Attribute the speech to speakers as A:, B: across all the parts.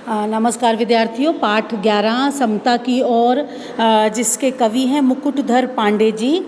A: नमस्कार विद्यार्थियों। पाठ 11 समता की ओर, जिसके कवि हैं मुकुटधर पांडे जी,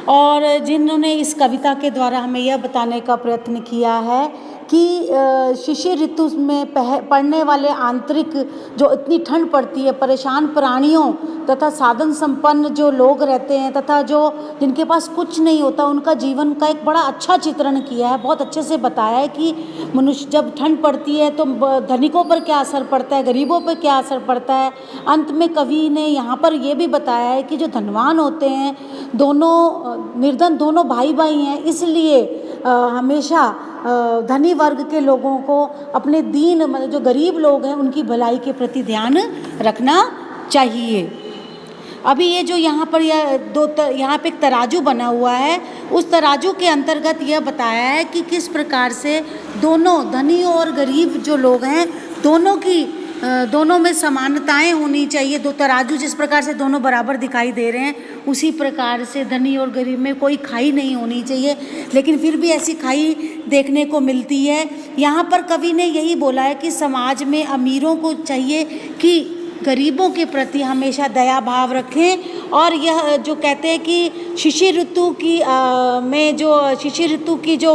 A: और जिन्होंने इस कविता के द्वारा हमें यह बताने का प्रयत्न किया है कि शिशिर ऋतु में पड़ने वाले आंतरिक जो इतनी ठंड पड़ती है, परेशान प्राणियों तथा साधन संपन्न जो लोग रहते हैं तथा जो जिनके पास कुछ नहीं होता, उनका जीवन का एक बड़ा अच्छा चित्रण किया है। बहुत अच्छे से बताया है कि मनुष्य जब ठंड पड़ती है तो धनिकों पर क्या असर पड़ता है, गरीबों पर क्या असर पड़ता है। अंत में कवि ने यहाँ पर यह भी बताया है कि जो धनवान होते हैं, दोनों निर्धन दोनों भाई भाई हैं, इसलिए हमेशा धनी वर्ग के लोगों को अपने दीन मतलब जो गरीब लोग हैं उनकी भलाई के प्रति ध्यान रखना चाहिए। अभी ये जो यहाँ पर यहाँ पे एक तराजू बना हुआ है, उस तराजू के अंतर्गत यह बताया है कि किस प्रकार से दोनों धनी और गरीब जो लोग हैं दोनों में समानताएं होनी चाहिए। दो तराजू जिस प्रकार से दोनों बराबर दिखाई दे रहे हैं, उसी प्रकार से धनी और गरीब में कोई खाई नहीं होनी चाहिए, लेकिन फिर भी ऐसी खाई देखने को मिलती है। यहाँ पर कवि ने यही बोला है कि समाज में अमीरों को चाहिए कि गरीबों के प्रति हमेशा दया भाव रखें, और यह जो कहते हैं कि शिशिर ऋतु की जो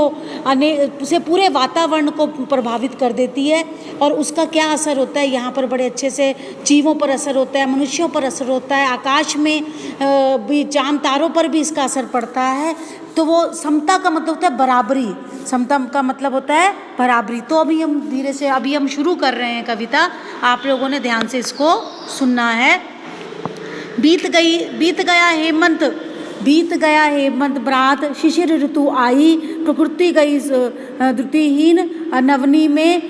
A: उसे पूरे वातावरण को प्रभावित कर देती है, और उसका क्या असर होता है यहाँ पर बड़े अच्छे से जीवों पर असर होता है, मनुष्यों पर असर होता है, आकाश में भी चांद तारों पर भी इसका असर पड़ता है। तो वो समता का मतलब होता है बराबरी, समता का मतलब होता है बराबरी। तो अभी हम धीरे से हम शुरू कर रहे हैं कविता, आप लोगों ने ध्यान से इसको सुनना है। बीत गया हेमंत बरात, शिशिर ऋतु आई, प्रकृति गई द्रुतिहीन, नवनी में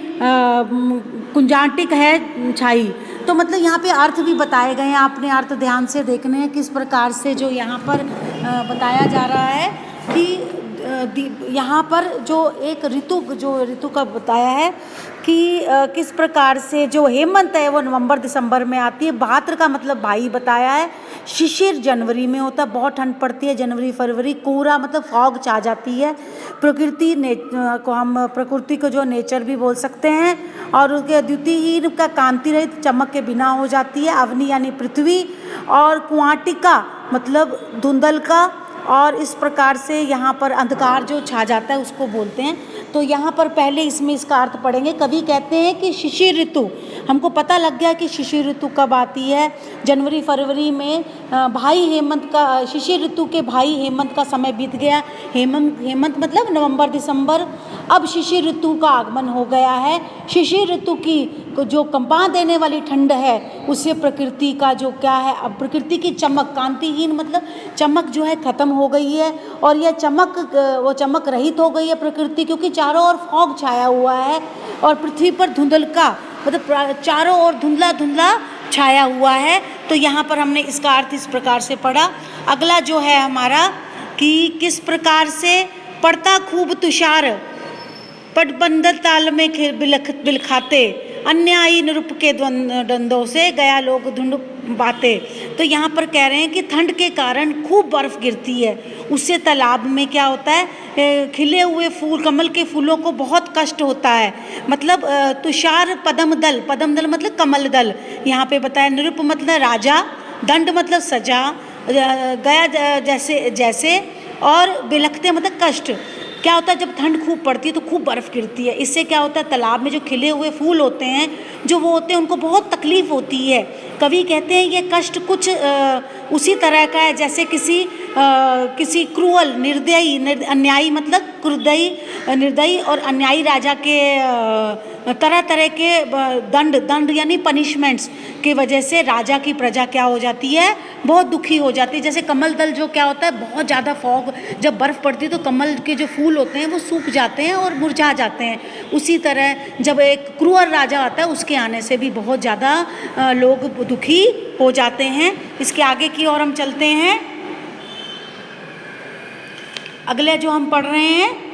A: कुंजाटिक है छाई। तो मतलब यहाँ पे अर्थ भी बताए गए हैं, आपने अर्थ ध्यान से देखने हैं किस प्रकार से जो यहाँ पर बताया जा रहा है कि यहाँ पर जो एक ऋतु का बताया है कि किस प्रकार से जो हेमंत है वो नवंबर दिसंबर में आती है। भाद्र का मतलब भाई बताया है। शिशिर जनवरी में होता है, बहुत ठंड पड़ती है जनवरी फरवरी। कोहरा मतलब फॉग छा जाती है। प्रकृति को जो नेचर भी बोल सकते हैं, और उसके द्युतिहीन का कांति रहित चमक के बिना हो जाती है। अवनी यानी पृथ्वी, और कुआटिका मतलब धुंधल का, और इस प्रकार से यहाँ पर अंधकार जो छा जाता है उसको बोलते हैं। तो यहाँ पर पहले इसमें इसका अर्थ पढ़ेंगे। कवि कहते हैं कि शिशिर ऋतु, हमको पता लग गया कि शिशिर ऋतु कब आती है। जनवरी फरवरी में शिशिर ऋतु के भाई हेमंत का समय बीत गया। हेमंत मतलब नवंबर दिसंबर। अब शिशिर ऋतु का आगमन हो गया है। शिशिर ऋतु की जो कंपा देने वाली ठंड है, उससे प्रकृति का जो क्या है, अब प्रकृति की चमक, कांतिहीन मतलब चमक जो है खत्म हो गई है, और यह चमक रहित हो गई है प्रकृति, क्योंकि चारों ओर फॉग छाया हुआ है, और पृथ्वी पर धुंधलका मतलब चारों ओर धुंधला धुंधला छाया हुआ है। तो यहाँ पर हमने इसका अर्थ इस प्रकार से पढ़ा। अगला जो है हमारा कि किस प्रकार से पड़ता खूब तुषार, पटबंदर ताल में बिलखाते, अन्यायी निरुप के द्वंद्वों से गया लोग ढूंढ बाते। तो यहाँ पर कह रहे हैं कि ठंड के कारण खूब बर्फ गिरती है, उससे तालाब में क्या होता है, खिले हुए फूल, कमल के फूलों को बहुत कष्ट होता है। मतलब तुषार पदम दल मतलब कमल दल यहाँ पे बताया। निरुप मतलब राजा, दंड मतलब सजा, गया जैसे, और बिलखते मतलब कष्ट। क्या होता है जब ठंड खूब पड़ती है तो खूब बर्फ़ गिरती है, इससे क्या होता है तालाब में जो खिले हुए फूल होते हैं उनको बहुत तकलीफ़ होती है। कवि कहते हैं ये कष्ट कुछ उसी तरह का है जैसे किसी क्रूअल अन्यायी मतलब निर्दयी और अन्यायी राजा के तरह तरह के दंड यानी पनिशमेंट्स की वजह से राजा की प्रजा क्या हो जाती है, बहुत दुखी हो जाती है। जैसे कमल दल जो क्या होता है, बहुत ज़्यादा फॉग जब बर्फ़ पड़ती है तो कमल के जो फूल होते हैं वो सूख जाते हैं और मुरझा जाते हैं। उसी तरह जब एक क्रूर राजा आता है उसके आने से भी बहुत ज़्यादा लोग दुखी हो जाते हैं। इसके आगे की ओर हम चलते हैं। अगले जो हम पढ़ रहे हैं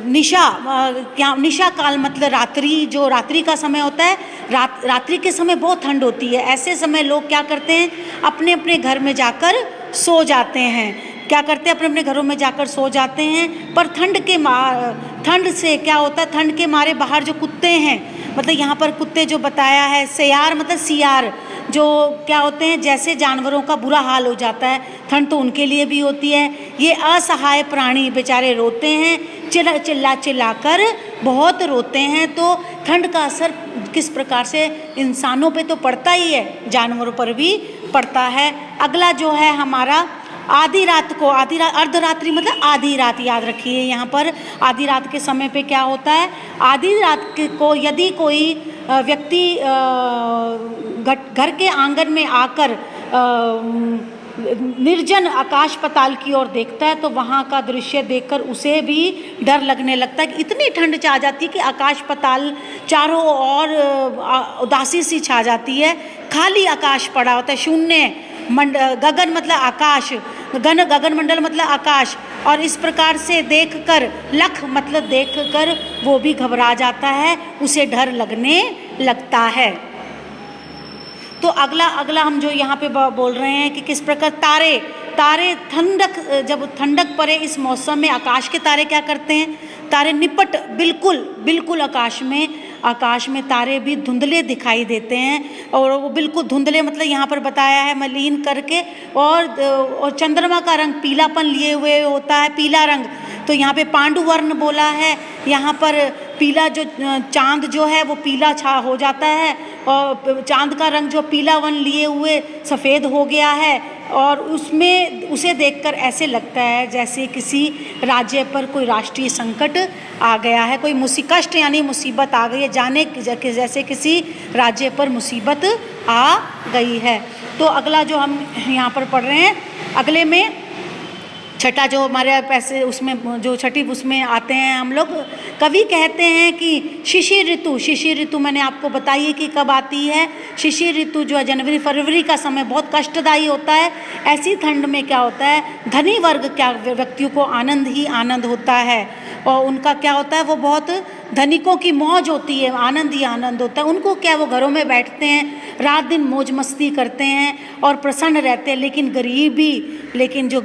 A: निशा काल मतलब रात्रि का समय होता है। रात्रि के समय बहुत ठंड होती है। ऐसे समय लोग क्या करते हैं, अपने अपने घर में जाकर सो जाते हैं। क्या करते हैं, अपने अपने घरों में जाकर सो जाते हैं। पर ठंड से क्या होता है, ठंड के मारे बाहर जो कुत्ते हैं मतलब यहाँ पर कुत्ते जो बताया है, सियार मतलब सियार जो क्या होते हैं, जैसे जानवरों का बुरा हाल हो जाता है, ठंड तो उनके लिए भी होती है। ये असहाय प्राणी बेचारे रोते हैं, चिल्ला चिल्ला कर बहुत रोते हैं। तो ठंड का असर किस प्रकार से इंसानों पे तो पड़ता ही है, जानवरों पर भी पड़ता है। अगला जो है हमारा आधी रात को, अर्धरात्रि मतलब आधी रात, याद रखिए यहाँ पर आधी रात के समय पे क्या होता है, आधी रात को यदि कोई व्यक्ति घर के आंगन में आकर निर्जन आकाश पाताल की ओर देखता है तो वहाँ का दृश्य देखकर उसे भी डर लगने लगता है कि इतनी ठंड आ जाती है कि आकाश पाताल चारों ओर उदासी सी छा जाती है, खाली आकाश पड़ा होता है, शून्य गगन मतलब आकाश, गगन मंडल मतलब आकाश। और इस प्रकार से देखकर, लख मतलब देखकर वो भी घबरा जाता है, उसे डर लगने लगता है। तो अगला हम जो यहाँ पे बोल रहे हैं कि किस प्रकार तारे जब ठंडक पड़े इस मौसम में आकाश के तारे क्या करते हैं, तारे निपट बिल्कुल आकाश में तारे भी धुंधले दिखाई देते हैं। और वो बिल्कुल धुंधले मतलब यहाँ पर बताया है मलिन करके, और चंद्रमा का रंग पीलापन लिए हुए होता है, पीला रंग। तो यहाँ पे पांडु वर्ण बोला है, यहाँ पर पीला जो चांद जो है वो पीला छा हो जाता है, और चांद का रंग जो पीला वन लिए हुए सफ़ेद हो गया है। और उसे देखकर ऐसे लगता है जैसे किसी राज्य पर कोई राष्ट्रीय संकट आ गया है, कोई कष्ट यानी मुसीबत आ गई है, जैसे किसी राज्य पर मुसीबत आ गई है। तो अगला जो हम यहाँ पर पढ़ रहे हैं, अगले में छठा जो हमारे पैसे उसमें जो छठी उसमें आते हैं हम लोग, कवि कहते हैं कि शिशिर ऋतु मैंने आपको बताई है कि कब आती है। शिशिर ऋतु जो है जनवरी फरवरी का समय बहुत कष्टदायी होता है। ऐसी ठंड में क्या होता है, धनी वर्ग क्या व्यक्तियों को आनंद ही आनंद होता है, और उनका क्या होता है, वो बहुत धनिकों की मौज होती है, आनंद ही आनंद होता है उनको। क्या वो घरों में बैठते हैं, रात दिन मौज मस्ती करते हैं और प्रसन्न रहते हैं। लेकिन जो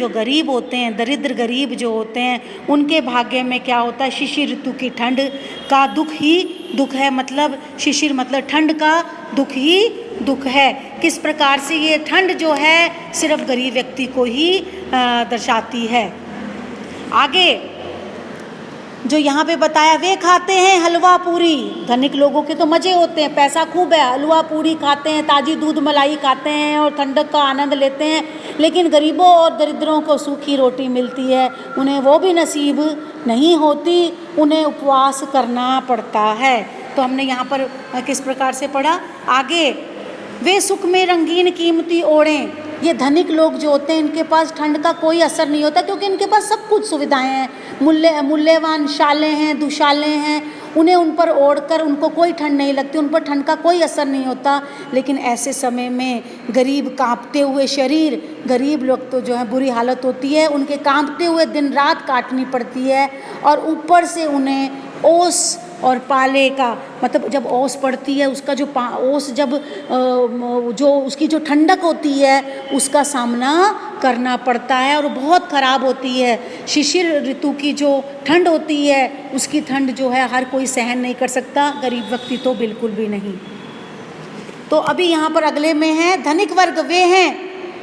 A: गरीब होते हैं, दरिद्र गरीब जो होते हैं, उनके भाग्य में क्या होता है, शिशिर ऋतु की ठंड का दुख ही दुख है। मतलब शिशिर मतलब ठंड का दुख ही दुख है। किस प्रकार से ये ठंड जो है सिर्फ गरीब व्यक्ति को ही दर्शाती है। आगे जो यहाँ पे बताया, वे खाते हैं हलवा पूरी। धनिक लोगों के तो मज़े होते हैं, पैसा खूब है, हलवा पूरी खाते हैं, ताज़ी दूध मलाई खाते हैं और ठंडक का आनंद लेते हैं। लेकिन गरीबों और दरिद्रों को सूखी रोटी मिलती है, उन्हें वो भी नसीब नहीं होती, उन्हें उपवास करना पड़ता है। तो हमने यहाँ पर किस प्रकार से पढ़ा। आगे, वे सुख में रंगीन कीमती ओढ़ें। ये धनिक लोग जो होते हैं इनके पास ठंड का कोई असर नहीं होता, क्योंकि इनके पास सब कुछ सुविधाएं हैं, मूल्यवान शालें हैं, दुशालें हैं, उन्हें उन पर ओढ़कर उनको कोई ठंड नहीं लगती, उन पर ठंड का कोई असर नहीं होता। लेकिन ऐसे समय में गरीब कांपते हुए शरीर, गरीब लोग तो जो है बुरी हालत होती है, उनके कांपते हुए दिन रात काटनी पड़ती है। और ऊपर से उन्हें ओस और पाले का मतलब जब ओस पड़ती है उसका जो ओस जब जो उसकी जो ठंडक होती है उसका सामना करना पड़ता है और बहुत ख़राब होती है। शिशिर ऋतु की जो ठंड होती है उसकी ठंड जो है हर कोई सहन नहीं कर सकता, गरीब व्यक्ति तो बिल्कुल भी नहीं। तो अभी यहाँ पर अगले में है, धनिक वर्ग वे हैं,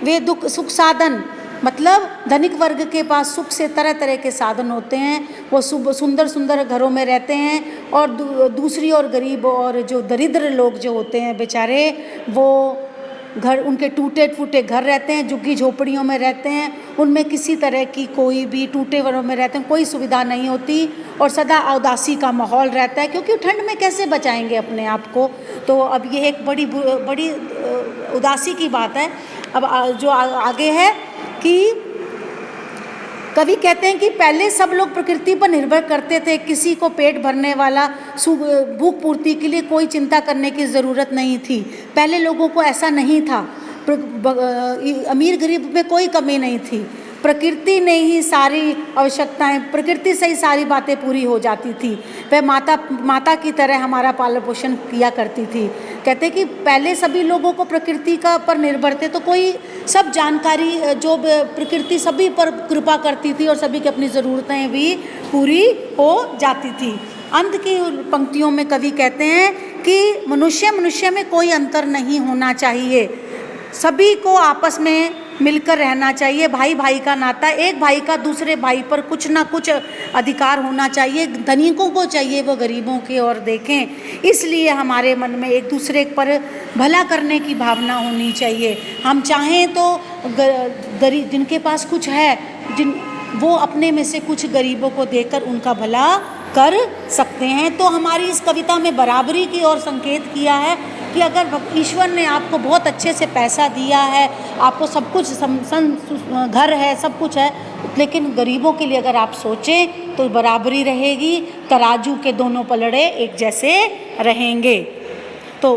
A: वे दुख सुख साधन, मतलब धनिक वर्ग के पास सुख से तरह तरह के साधन होते हैं, वो सुंदर सुंदर घरों में रहते हैं। और दूसरी ओर गरीब और जो दरिद्र लोग जो होते हैं बेचारे, वो घर उनके टूटे फूटे घर रहते हैं, झुग्गी झोपड़ियों में रहते हैं, उनमें किसी तरह की कोई भी टूटे घरों में रहते हैं, कोई सुविधा नहीं होती और सदा उदासी का माहौल रहता है, क्योंकि ठंड में कैसे बचाएंगे अपने आप को। तो अब ये एक बड़ी उदासी की बात है। अब जो आगे है कि कवि कहते हैं कि पहले सब लोग प्रकृति पर निर्भर करते थे, किसी को पेट भरने वाला भूख पूर्ति के लिए कोई चिंता करने की ज़रूरत नहीं थी। पहले लोगों को ऐसा नहीं था, अमीर गरीब में कोई कमी नहीं थी, प्रकृति ने ही सारी आवश्यकताएं, प्रकृति से ही सारी बातें पूरी हो जाती थी। वह माता की तरह हमारा पालन पोषण किया करती थी। कहते कि पहले सभी लोगों को प्रकृति का पर निर्भर थे, तो कोई सब जानकारी जो प्रकृति सभी पर कृपा करती थी और सभी की अपनी ज़रूरतें भी पूरी हो जाती थी। अंत की पंक्तियों में कवि कहते हैं कि मनुष्य मनुष्य में कोई अंतर नहीं होना चाहिए, सभी को आपस में मिलकर रहना चाहिए, भाई भाई का नाता, एक भाई का दूसरे भाई पर कुछ ना कुछ अधिकार होना चाहिए, धनिकों को चाहिए वो गरीबों की ओर देखें। इसलिए हमारे मन में एक दूसरे पर भला करने की भावना होनी चाहिए। हम चाहें तो गरीब जिनके पास कुछ है, वो अपने में से कुछ गरीबों को देकर उनका भला कर सकते हैं। तो हमारी इस कविता में बराबरी की ओर संकेत किया है कि अगर ईश्वर ने आपको बहुत अच्छे से पैसा दिया है, आपको सब कुछ घर है, सब कुछ है, लेकिन गरीबों के लिए अगर आप सोचें तो बराबरी रहेगी, तराजू के दोनों पलड़े एक जैसे रहेंगे। तो